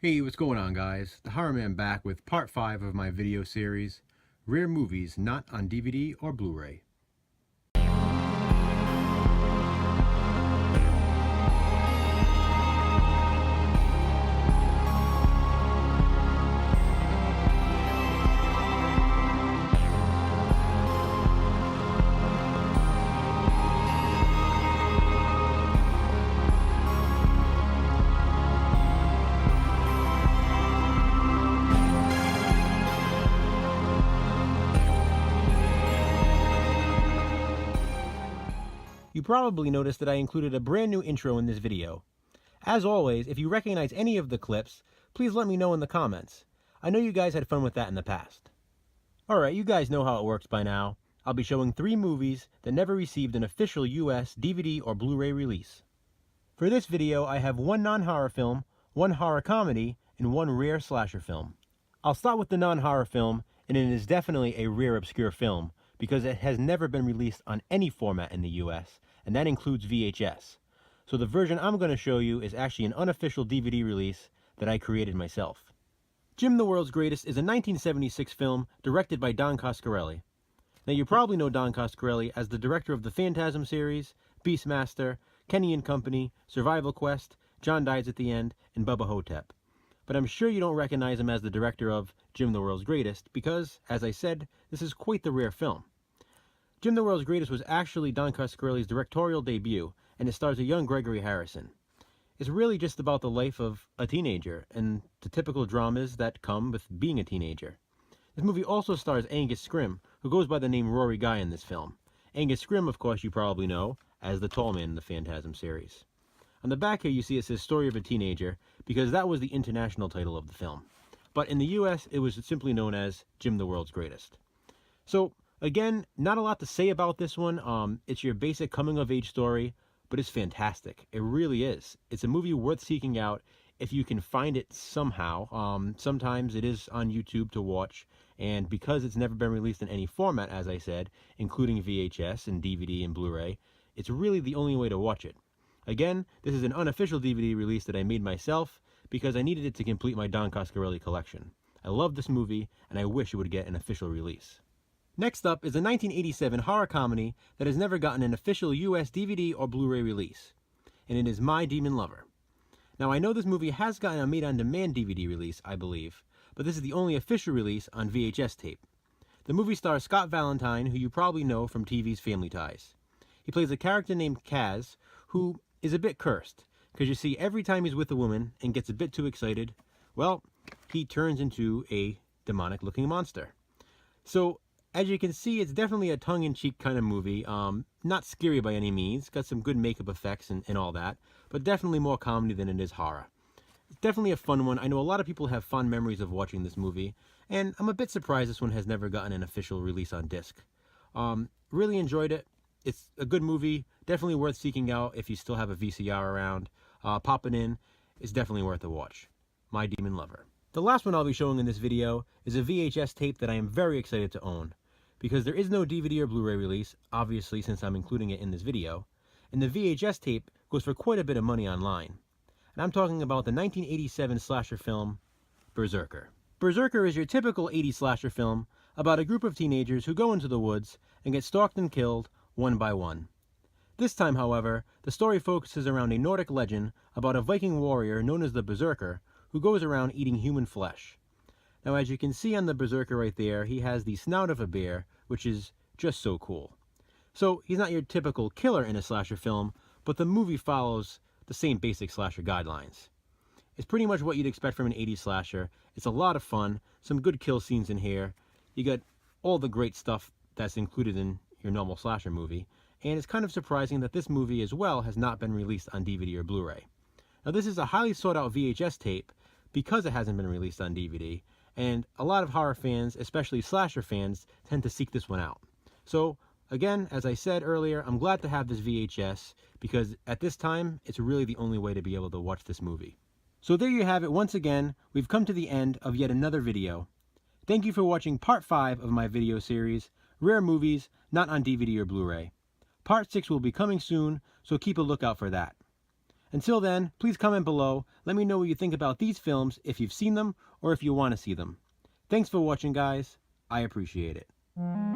Hey, what's going on, guys? The Horror Man back with part 5 of my video series, Rare Movies Not on DVD or Blu-ray. You probably noticed that I included a brand new intro in this video. As always, if you recognize any of the clips, please let me know in the comments. I know you guys had fun with that in the past. Alright, you guys know how it works by now. I'll be showing 3 movies that never received an official US DVD or Blu-ray release. For this video, I have 1 non-horror film, 1 horror comedy, and 1 rare slasher film. I'll start with the non-horror film, and it is definitely a rare obscure film, because it has never been released on any format in the US, and that includes VHS. So the version I'm going to show you is actually an unofficial DVD release that I created myself. Jim the World's Greatest is a 1976 film directed by Don Coscarelli. Now you probably know Don Coscarelli as the director of the Phantasm series, Beastmaster, Kenny and Company, Survival Quest, John Dies at the End, and Bubba Hotep. But I'm sure you don't recognize him as the director of Jim the World's Greatest because, as I said, this is quite the rare film. Jim the World's Greatest was actually Don Coscarelli's directorial debut, and it stars a young Gregory Harrison. It's really just about the life of a teenager, and the typical dramas that come with being a teenager. This movie also stars Angus Scrimm, who goes by the name Rory Guy in this film. Angus Scrimm, of course, you probably know as the tall man in the Phantasm series. On the back here you see it says Story of a Teenager, because that was the international title of the film. But in the US, it was simply known as Jim the World's Greatest. So, again, not a lot to say about this one. It's your basic coming-of-age story, but it's fantastic. It really is. It's a movie worth seeking out if you can find it somehow. Sometimes it is on YouTube to watch, and because it's never been released in any format, as I said, including VHS and DVD and Blu-ray, it's really the only way to watch it. Again, this is an unofficial DVD release that I made myself because I needed it to complete my Don Coscarelli collection. I love this movie, and I wish it would get an official release. Next up is a 1987 horror comedy that has never gotten an official US DVD or Blu-ray release, and it is My Demon Lover. Now, I know this movie has gotten a made-on-demand DVD release, I believe, but this is the only official release on VHS tape. The movie stars Scott Valentine, who you probably know from TV's Family Ties. He plays a character named Kaz, who is a bit cursed, because you see, every time he's with a woman and gets a bit too excited, well, he turns into a demonic-looking monster. So, as you can see, it's definitely a tongue-in-cheek kind of movie. Not scary by any means, got some good makeup effects and all that, but definitely more comedy than it is horror. It's definitely a fun one. I know a lot of people have fond memories of watching this movie, and I'm a bit surprised this one has never gotten an official release on disc. Really enjoyed it. It's a good movie, definitely worth seeking out if you still have a VCR around. Pop it in, it's definitely worth a watch. My Demon Lover. The last one I'll be showing in this video is a VHS tape that I am very excited to own, because there is no DVD or Blu-ray release, obviously since I'm including it in this video, and the VHS tape goes for quite a bit of money online. And I'm talking about the 1987 slasher film, Berserker. Berserker is your typical 80s slasher film about a group of teenagers who go into the woods and get stalked and killed one by one. This time, however, the story focuses around a Nordic legend about a Viking warrior known as the Berserker who goes around eating human flesh. Now, as you can see on the Berserker right there, he has the snout of a bear, which is just so cool. So, he's not your typical killer in a slasher film, but the movie follows the same basic slasher guidelines. It's pretty much what you'd expect from an 80s slasher. It's a lot of fun, some good kill scenes in here. You got all the great stuff that's included in your normal slasher movie, and it's kind of surprising that this movie as well has not been released on DVD or Blu-ray. Now, this is a highly sought out VHS tape because it hasn't been released on DVD, and a lot of horror fans, especially slasher fans, tend to seek this one out. So, again, as I said earlier, I'm glad to have this VHS, because at this time, it's really the only way to be able to watch this movie. So there you have it. Once again, we've come to the end of yet another video. Thank you for watching part 5 of my video series, Rare Movies Not on DVD or Blu-ray. Part 6 will be coming soon, so keep a lookout for that. Until then, please comment below. Let me know what you think about these films, if you've seen them, or if you want to see them. Thanks for watching, guys. I appreciate it.